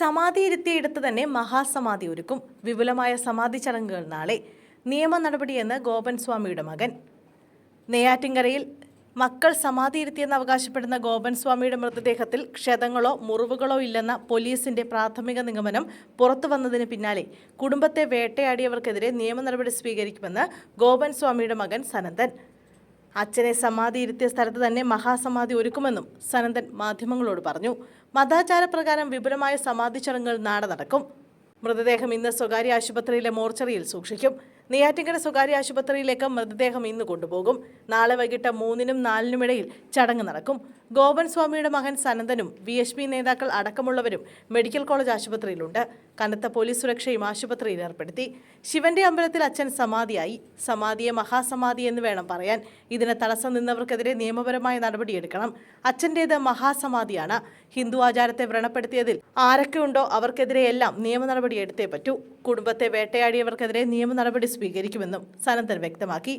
സമാധിയിരുത്തിയിടത്ത് തന്നെ മഹാസമാധി ഒരുക്കും. വിപുലമായ സമാധി ചടങ്ങുകൾ നാളെ. നിയമ നടപടിയെന്ന് ഗോപൻ സ്വാമിയുടെ മകൻ. നെയ്യാറ്റിൻകരയിൽ മക്കൾ സമാധിയിരുത്തിയെന്ന് അവകാശപ്പെടുന്ന ഗോപൻ സ്വാമിയുടെ മൃതദേഹത്തിൽ ക്ഷതങ്ങളോ മുറിവുകളോ ഇല്ലെന്ന പോലീസിന്റെ പ്രാഥമിക നിഗമനം പുറത്തുവന്നതിന് പിന്നാലെ കുടുംബത്തെ വേട്ടയാടിയവർക്കെതിരെ നിയമ നടപടി സ്വീകരിക്കുമെന്ന് ഗോപൻ സ്വാമിയുടെ മകൻ സനന്ദൻ. അച്ഛനെ സമാധിയിരുത്തിയ സ്ഥലത്ത് തന്നെ മഹാസമാധി ഒരുക്കുമെന്നും സനന്ദൻ മാധ്യമങ്ങളോട് പറഞ്ഞു. മതാചാരപ്രകാരം വിപുലമായ സമാധി ചടങ്ങുകൾ നാളെ നടക്കും. മൃതദേഹം ഇന്ന് സ്വകാര്യ ആശുപത്രിയിലെ മോർച്ചറിയിൽ സൂക്ഷിക്കും. നെയ്യാറ്റിൻകര സ്വകാര്യ ആശുപത്രിയിലേക്ക് മൃതദേഹം ഇന്ന് കൊണ്ടുപോകും. നാളെ വൈകിട്ട് 3-നും 4-നും ഇടയിൽ ചടങ്ങ് നടക്കും. ഗോപൻ സ്വാമിയുടെ മകൻ സനന്ദനും VHP നേതാക്കൾ അടക്കമുള്ളവരും മെഡിക്കൽ കോളേജ് ആശുപത്രിയിലുണ്ട്. കനത്ത പോലീസ് സുരക്ഷയും ആശുപത്രിയിൽ ഏർപ്പെടുത്തി. ശിവന്റെ അമ്പലത്തിൽ അച്ഛൻ സമാധിയായി. സമാധിയെ മഹാസമാധി എന്ന് വേണം പറയാൻ. ഇതിന് തടസ്സം നിന്നവർക്കെതിരെ നിയമപരമായ നടപടിയെടുക്കണം. അച്ഛൻ്റേത് മഹാസമാധിയാണ്. ഹിന്ദു ആചാരത്തെ വ്രണപ്പെടുത്തിയതിൽ ആരൊക്കെയുണ്ടോ അവർക്കെതിരെയെല്ലാം നിയമ നടപടി എടുത്തേ പറ്റൂ. കുടുംബത്തെ വേട്ടയാടിയവർക്കെതിരെ നിയമ നടപടി സ്വീകരിക്കുമെന്നും സനന്ദൻ വ്യക്തമാക്കി.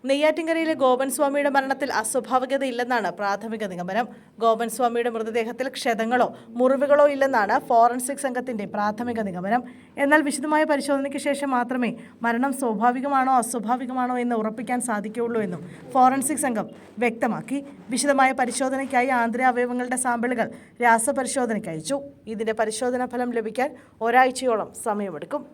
നെയ്യാറ്റിൻകരയിലെ ഗോപൻ സ്വാമിയുടെ മരണത്തിൽ അസ്വാഭാവികതയില്ലെന്നാണ് പ്രാഥമിക നിഗമനം. ഗോപൻ സ്വാമിയുടെ മൃതദേഹത്തിൽ ക്ഷതങ്ങളോ മുറിവുകളോ ഇല്ലെന്നാണ് ഫോറൻസിക് സംഘത്തിന്റെ പ്രാഥമിക നിഗമനം. എന്നാൽ വിശദമായ പരിശോധനയ്ക്ക് ശേഷം മാത്രമേ മരണം സ്വാഭാവികമാണോ അസ്വാഭാവികമാണോ എന്ന് ഉറപ്പിക്കാൻ സാധിക്കുകയുള്ളൂ എന്നും ഫോറൻസിക് സംഘം വ്യക്തമാക്കി. വിശദമായ പരിശോധനയ്ക്കായി ആന്തര അവയവങ്ങളുടെ സാമ്പിളുകൾ രാസപരിശോധനയ്ക്ക് അയച്ചു. ഇതിന്റെ പരിശോധനാ ഫലം ലഭിക്കാൻ ഒരാഴ്ചയോളം സമയമെടുക്കും.